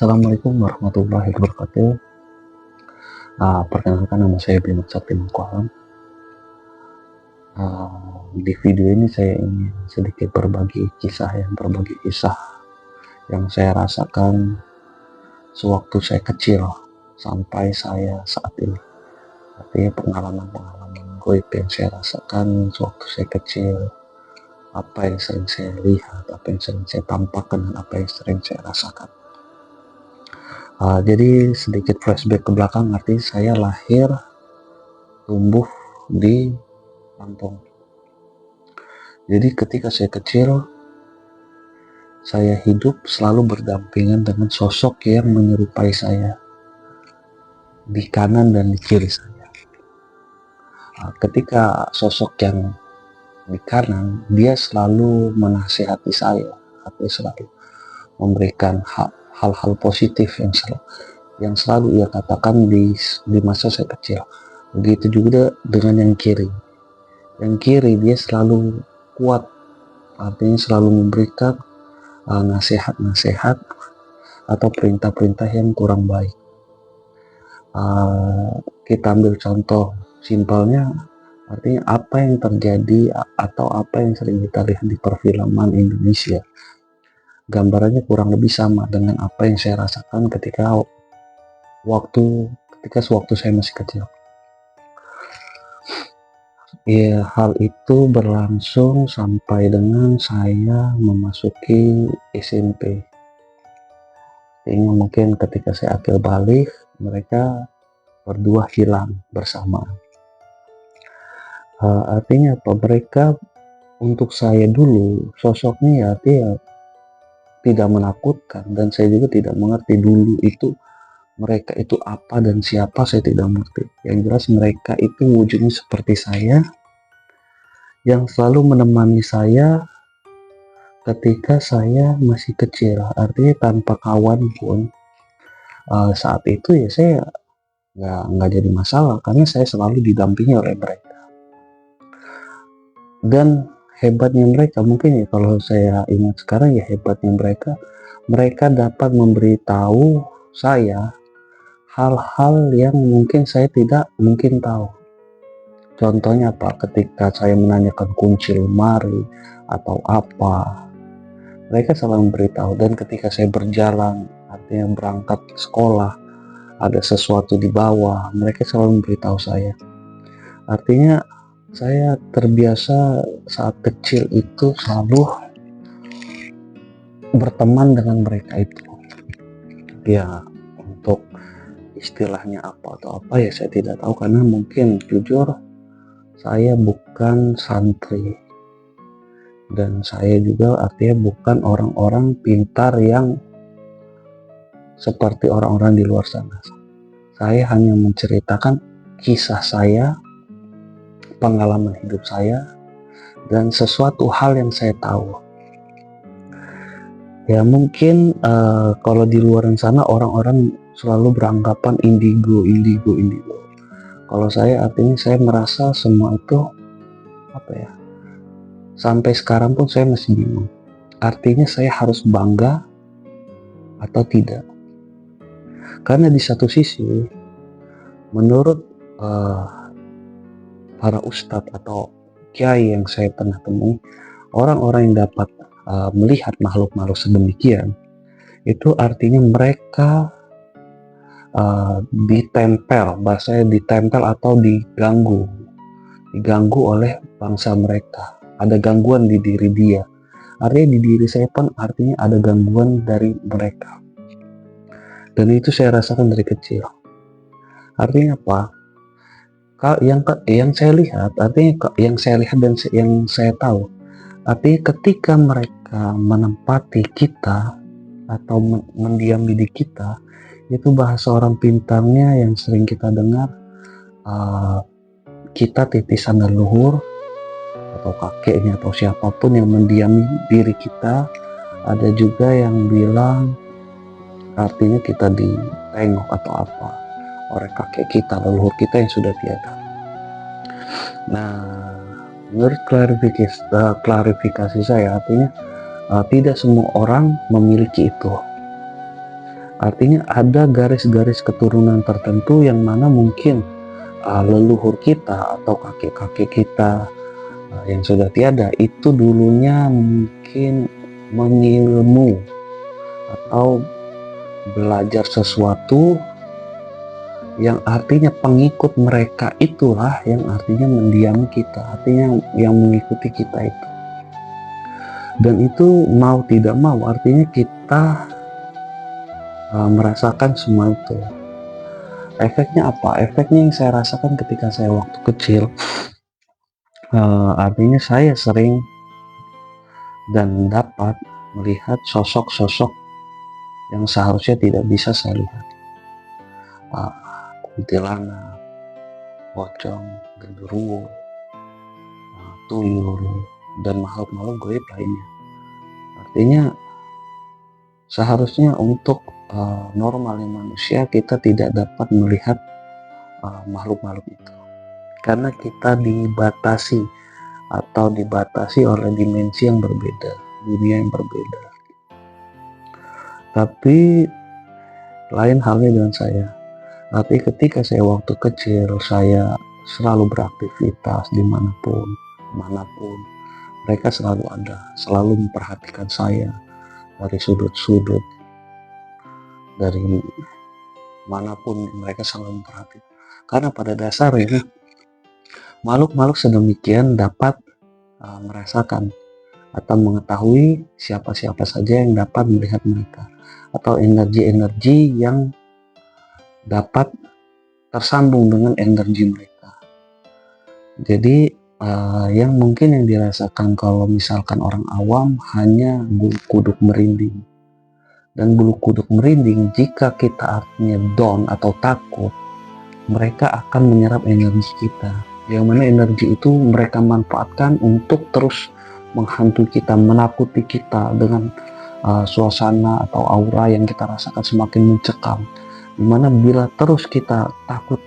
Assalamualaikum warahmatullahi wabarakatuh. Perkenalkan nama saya Bima Sakti Mangkualam. Di video ini saya ingin sedikit berbagi kisah yang saya rasakan sewaktu saya kecil sampai saya saat ini. Artinya pengalaman-pengalaman goib yang saya rasakan sewaktu saya kecil, apa yang sering saya lihat, apa yang sering saya tampakkan, dan apa yang sering saya rasakan. Jadi sedikit flashback ke belakang, artinya saya lahir tumbuh di Lampung. Jadi ketika saya kecil, saya hidup selalu berdampingan dengan sosok yang menyerupai saya di kanan dan di kiri saya. Ketika sosok yang di kanan, dia selalu menasihati saya, artinya selalu memberikan hal-hal positif yang selalu ia katakan di masa saya kecil. Begitu juga dengan yang kiri. Yang kiri dia selalu kuat, artinya selalu memberikan nasihat-nasihat atau perintah-perintah yang kurang baik. Kita ambil contoh simpelnya, artinya apa yang terjadi atau apa yang sering kita lihat di perfilman Indonesia, gambarannya kurang lebih sama dengan apa yang saya rasakan ketika sewaktu saya masih kecil. Ya, hal itu berlangsung sampai dengan saya memasuki SMP. Sehingga mungkin ketika saya akil balik, mereka berdua hilang bersamaan. Artinya apa? Mereka untuk saya dulu sosoknya ya artinya tidak menakutkan, dan saya juga tidak mengerti dulu itu mereka itu apa dan siapa, saya tidak mengerti. Yang jelas mereka itu wujudnya seperti saya, yang selalu menemani saya ketika saya masih kecil. Artinya tanpa kawan pun saat itu ya saya nggak jadi masalah, karena saya selalu didampingi oleh mereka. Dan hebatnya mereka, mungkin ya kalau saya ingat sekarang, ya hebatnya mereka dapat memberitahu saya hal-hal yang mungkin saya tidak mungkin tahu. Contohnya apa? Ketika saya menanyakan kunci lemari atau apa, mereka selalu memberitahu. Dan ketika saya berjalan, artinya berangkat ke sekolah, ada sesuatu di bawah, mereka selalu memberitahu saya. Artinya saya terbiasa saat kecil itu selalu berteman dengan mereka itu. Ya, untuk istilahnya apa atau apa ya saya tidak tahu, karena mungkin jujur saya bukan santri, dan saya juga artinya bukan orang-orang pintar yang seperti orang-orang di luar sana. Saya hanya menceritakan kisah saya, pengalaman hidup saya, dan sesuatu hal yang saya tahu. Ya mungkin kalau di luar sana orang-orang selalu beranggapan indigo. Kalau saya artinya saya merasa semua itu apa ya, sampai sekarang pun saya masih bingung. Artinya saya harus bangga atau tidak? Karena di satu sisi menurut para ustadz atau kiai yang saya pernah temui, orang-orang yang dapat melihat makhluk-makhluk sedemikian, itu artinya mereka ditempel, bahasanya ditempel atau diganggu oleh bangsa mereka. Ada gangguan di diri dia, artinya di diri saya pun artinya ada gangguan dari mereka, dan itu saya rasakan dari kecil. Artinya apa? Yang saya lihat, artinya yang saya lihat dan yang saya tahu, artinya ketika mereka menempati kita atau mendiami di kita, itu bahasa orang pintarnya yang sering kita dengar, kita titisan leluhur atau kakeknya atau siapapun yang mendiami diri kita. Ada juga yang bilang artinya kita ditengok atau apa oleh kakek kita, leluhur kita yang sudah tiada. Nah, menurut klarifikasi saya, artinya tidak semua orang memiliki itu. Artinya ada garis-garis keturunan tertentu yang mana mungkin leluhur kita atau kakek-kakek kita yang sudah tiada itu dulunya mungkin mengilmu atau belajar sesuatu yang artinya pengikut mereka itulah yang artinya mendiami kita, artinya yang mengikuti kita itu. Dan itu mau tidak mau artinya kita merasakan semua itu. Efeknya apa? Efeknya yang saya rasakan ketika saya waktu kecil, artinya saya sering dan dapat melihat sosok-sosok yang seharusnya tidak bisa saya lihat. Kuntilanak, pocong, genderuwo, tuyul, dan makhluk-makhluk gaib lainnya. Artinya seharusnya untuk normalnya manusia kita tidak dapat melihat makhluk-makhluk itu karena kita dibatasi oleh dimensi yang berbeda, dunia yang berbeda. Tapi lain halnya dengan saya. Tapi ketika saya waktu kecil, saya selalu beraktivitas dimanapun, mereka selalu ada, selalu memperhatikan saya dari sudut-sudut, dari manapun mereka selalu memperhatikan. Karena pada dasarnya makhluk-makhluk sedemikian dapat merasakan atau mengetahui siapa-siapa saja yang dapat melihat mereka, atau energi-energi yang dapat tersambung dengan energi mereka. Jadi yang mungkin yang dirasakan kalau misalkan orang awam hanya bulu kuduk merinding. Dan bulu kuduk merinding jika kita artinya down atau takut, mereka akan menyerap energi kita. Yang mana energi itu mereka manfaatkan untuk terus menghantui kita, menakuti kita dengan suasana atau aura yang kita rasakan semakin mencekam. Dimana bila terus kita takut,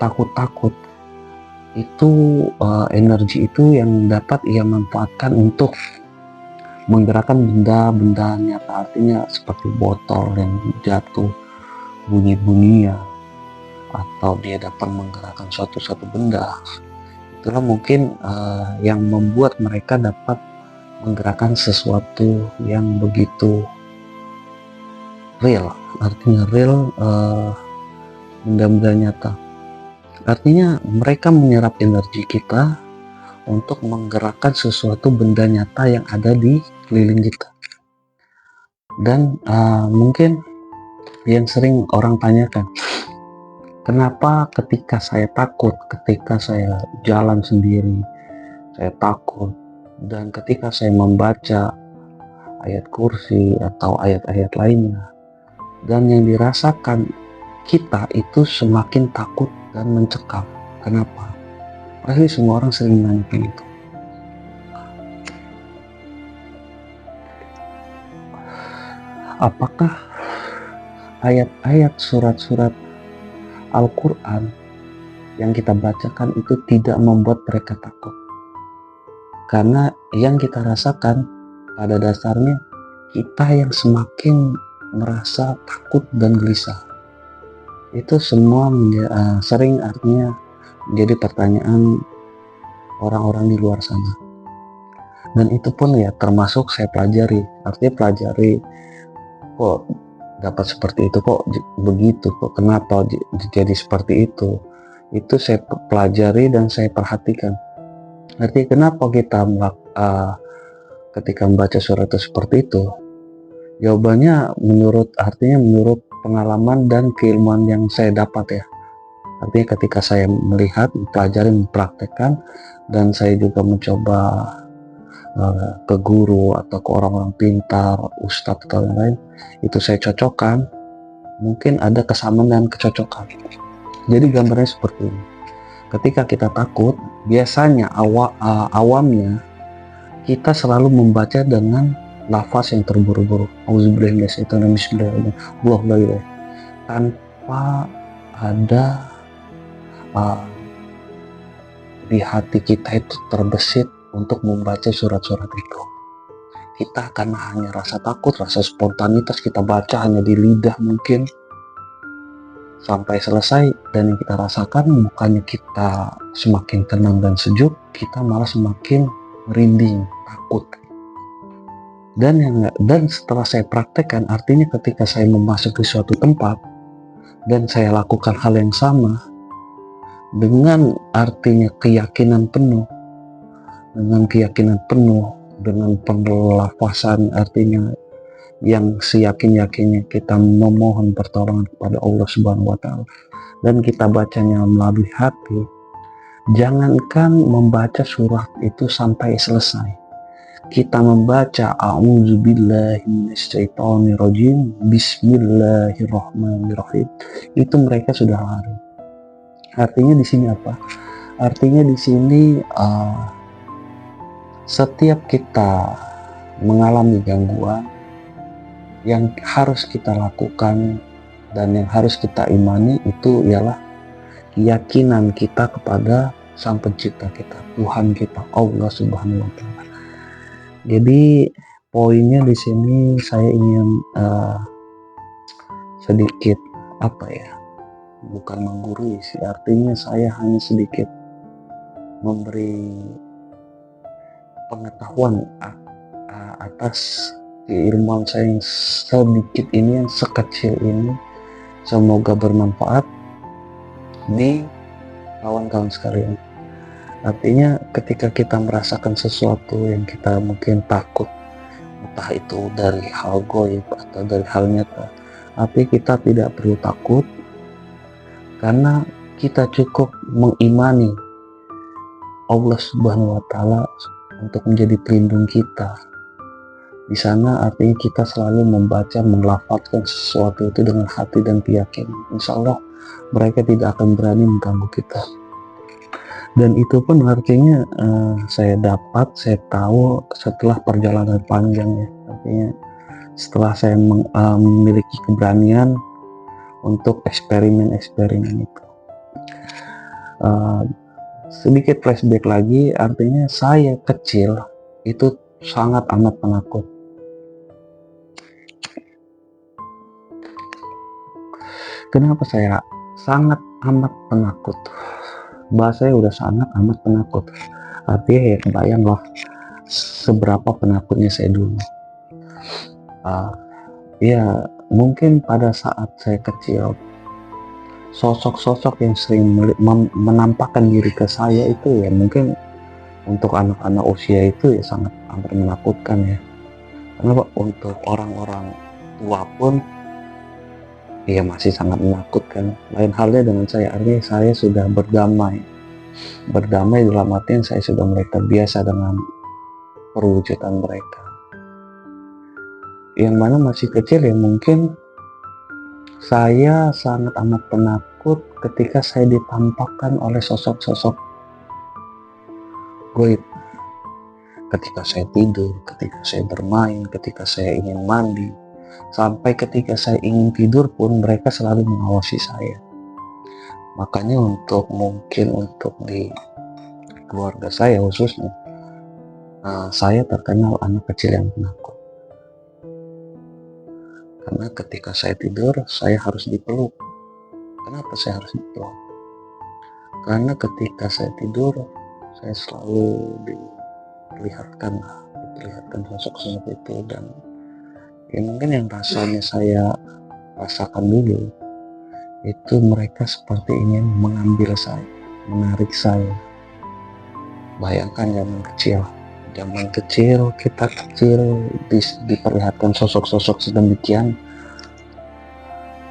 itu energi itu yang dapat ia manfaatkan untuk menggerakkan benda-benda nyata, artinya seperti botol yang jatuh bunyi-bunyian, atau dia dapat menggerakkan suatu benda. Itulah mungkin yang membuat mereka dapat menggerakkan sesuatu yang begitu real, artinya real, benda-benda nyata. Artinya mereka menyerap energi kita untuk menggerakkan sesuatu benda nyata yang ada di keliling kita. Dan mungkin yang sering orang tanyakan, kenapa ketika saya takut, ketika saya jalan sendiri, saya takut, dan ketika saya membaca ayat kursi atau ayat-ayat lainnya, dan yang dirasakan kita itu semakin takut dan mencekam. Kenapa? Pasti semua orang sering menanyakan itu. Apakah ayat-ayat surat-surat Al-Quran yang kita bacakan itu tidak membuat mereka takut? Karena yang kita rasakan pada dasarnya kita yang semakin merasa takut dan gelisah. Itu semua sering artinya menjadi pertanyaan orang-orang di luar sana. Dan itu pun ya termasuk saya pelajari, artinya pelajari kok dapat seperti itu, kok begitu, kok kenapa jadi seperti itu saya pelajari dan saya perhatikan. Artinya kenapa kita ketika membaca surat itu seperti itu? Jawabannya menurut pengalaman dan keilmuan yang saya dapat ya. Artinya ketika saya melihat, mempelajari, mempraktekkan, dan saya juga mencoba ke guru atau ke orang-orang pintar, ustadz atau yang lain, itu saya cocokkan, mungkin ada kesamaan dan kecocokan. Jadi gambarnya seperti ini. Ketika kita takut, biasanya awamnya kita selalu membaca dengan lafaz yang terburu-buru, auzubillahi tanpa ada di hati kita itu terbesit untuk membaca surat-surat itu. Kita karena hanya rasa takut, rasa spontanitas, kita baca hanya di lidah mungkin, sampai selesai, dan yang kita rasakan bukannya kita semakin tenang dan sejuk, kita malah semakin merinding, takut. Dan setelah saya praktekkan, artinya ketika saya memasuki suatu tempat dan saya lakukan hal yang sama dengan artinya keyakinan penuh, dengan penlafasan, artinya yang seyakin-yakinnya kita memohon pertolongan kepada Allah Subhanahu wa Ta'ala, dan kita bacanya melalui hati. Jangankan membaca surat itu sampai selesai, kita membaca a'udzubillahi minasyaitonirrajim, bismillahirrahmanirrahim, itu mereka sudah lari. Artinya di sini apa? Artinya di sini setiap kita mengalami gangguan, yang harus kita lakukan dan yang harus kita imani itu ialah keyakinan kita kepada Sang Pencipta kita, Tuhan kita, Allah Subhanahu wa Ta'ala. Jadi poinnya di sini saya ingin sedikit bukan menggurui sih, artinya saya hanya sedikit memberi pengetahuan atas keilmuan saya yang sedikit ini, yang sekecil ini. Semoga bermanfaat di kawan-kawan sekalian. Artinya ketika kita merasakan sesuatu yang kita mungkin takut, entah itu dari hal goib atau dari hal nyata, tapi kita tidak perlu takut, karena kita cukup mengimani Allah Subhanahu wa Ta'ala untuk menjadi pelindung kita. Di sana artinya kita selalu membaca, melafazkan sesuatu itu dengan hati dan keyakinan. Insya Allah mereka tidak akan berani mengganggu kita. Dan itu pun artinya saya tahu setelah perjalanan panjangnya. Artinya setelah saya memiliki keberanian untuk eksperimen itu. Sedikit flashback lagi, artinya saya kecil itu sangat amat penakut. Kenapa saya sangat amat penakut? Bahasanya udah sangat amat penakut. Artinya ya kebayanglah seberapa penakutnya saya dulu. Ya mungkin pada saat saya kecil, sosok-sosok yang sering menampakkan diri ke saya itu ya mungkin untuk anak-anak usia itu ya sangat amat menakutkan ya. Karena untuk orang-orang tua pun ya masih sangat menakutkan. Lain halnya dengan saya, artinya saya sudah berdamai dalam artian saya sudah mulai terbiasa dengan perwujudan mereka. Yang mana masih kecil ya mungkin saya sangat amat penakut ketika saya ditampakkan oleh sosok-sosok goib. Ketika saya tidur, ketika saya bermain, ketika saya ingin mandi, sampai ketika saya ingin tidur pun mereka selalu mengawasi saya. Makanya untuk di keluarga saya khususnya, saya terkenal anak kecil yang penakut. Karena ketika saya tidur, saya harus dipeluk. Kenapa saya harus dipeluk? Karena ketika saya tidur, saya selalu diperlihatkan sosok-sosok itu, dan ya mungkin yang rasanya saya rasakan dulu itu mereka seperti ingin mengambil saya, menarik saya. Bayangkan zaman kecil kita diperlihatkan sosok-sosok sedemikian,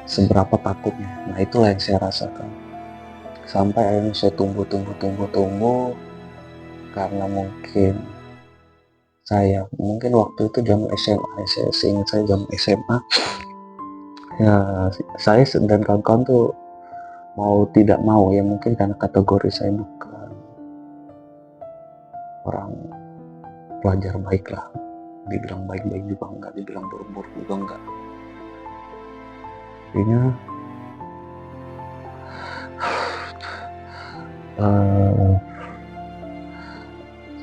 seberapa takutnya. Nah itulah yang saya rasakan sampai akhirnya saya tumbuh karena mungkin waktu itu zaman SMA, saya ingat saya zaman SMA ya, saya dan kawan-kawan tuh mau tidak mau ya, mungkin karena kategori saya bukan orang pelajar baik lah, dibilang baik-baik juga enggak, dibilang buruk-buruk juga enggak. Artinya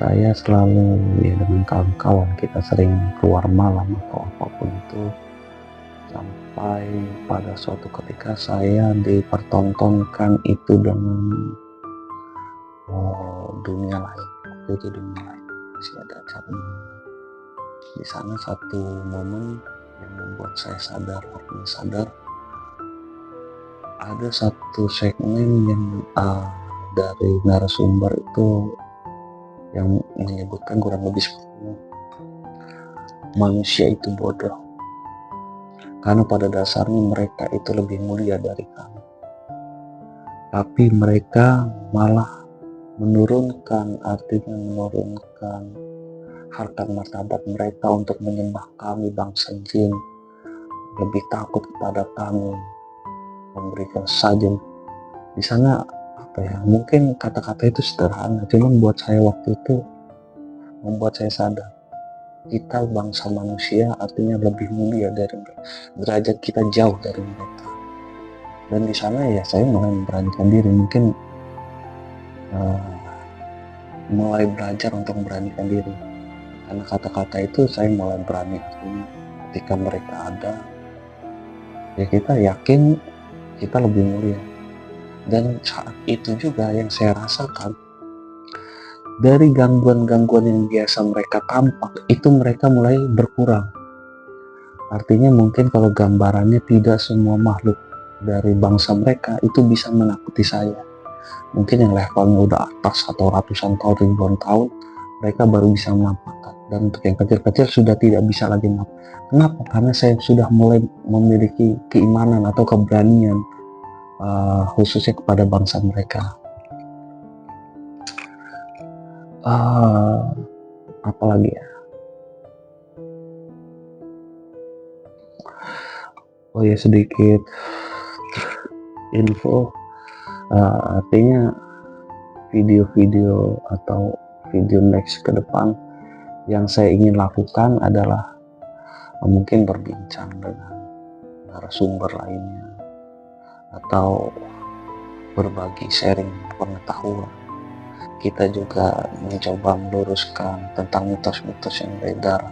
saya selalu ya dengan kawan-kawan kita sering keluar malam atau apapun itu, sampai pada suatu ketika saya dipertontonkan itu dengan dunia lain. Itu dunia lain, masih ada acara di sana. Satu momen yang membuat saya sadar ada satu segmen yang dari narasumber itu yang menyebutkan kurang lebih seperti ini: manusia itu bodoh karena pada dasarnya mereka itu lebih mulia dari kami, tapi mereka malah artinya menurunkan harkat martabat mereka untuk menyembah kami bangsa jin, lebih takut kepada kami, memberikan sajen. Di sana mungkin kata-kata itu sederhana, cuman buat saya waktu itu membuat saya sadar kita bangsa manusia artinya lebih mulia dari mereka, derajat kita jauh dari mereka. Dan di sana ya saya mulai memberanikan diri, mungkin mulai belajar untuk memberanikan diri. Karena kata-kata itu saya mulai berani, artinya ketika mereka ada ya kita yakin kita lebih mulia. Dan saat itu juga yang saya rasakan, dari gangguan-gangguan yang biasa mereka tampak itu mereka mulai berkurang. Artinya mungkin kalau gambarannya tidak semua makhluk dari bangsa mereka itu bisa menakuti saya. Mungkin yang levelnya udah atas atau ratusan tahun, ribuan tahun, mereka baru bisa menampakkan. Dan untuk yang kecil-kecil sudah tidak bisa lagi menampakkan. Kenapa? Karena saya sudah mulai memiliki keimanan atau keberanian khususnya kepada bangsa mereka. Apalagi ya? Oh ya, sedikit info. Artinya video-video atau video next ke depan yang saya ingin lakukan adalah mungkin berbincang dengan narasumber lainnya atau berbagi sharing pengetahuan. Kita juga mencoba meluruskan tentang mitos-mitos yang beredar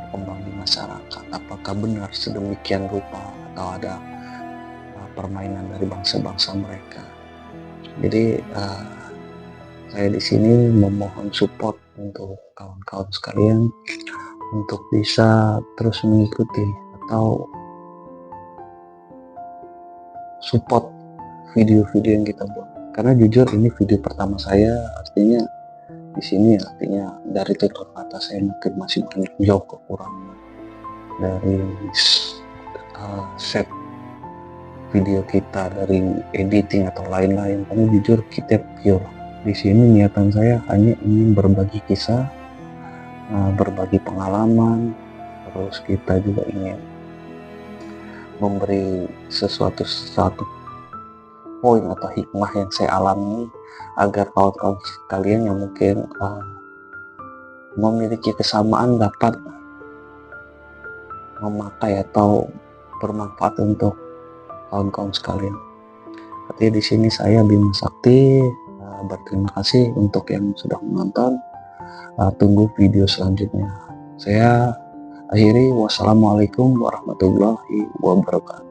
berkembang di masyarakat. Apakah benar sedemikian rupa atau ada permainan dari bangsa-bangsa mereka. Jadi saya di sini memohon support untuk kawan-kawan sekalian untuk bisa terus mengikuti atau support video-video yang kita buat. Karena jujur ini video pertama saya, artinya di sini artinya dari tutur kata saya mungkin masih banyak jauh kekurangan dari set video kita, dari editing atau lain-lain. Karena jujur kita pure di sini, niatan saya hanya ingin berbagi kisah, berbagi pengalaman, terus kita juga ingin memberi sesuatu poin atau hikmah yang saya alami agar kawan-kawan kalian yang mungkin memiliki kesamaan dapat memakai atau bermanfaat untuk kawan-kawan sekalian. Artinya di sini saya Bima Sakti berterima kasih untuk yang sudah menonton. Tunggu video selanjutnya. Saya akhiri, wassalamualaikum warahmatullahi wabarakatuh.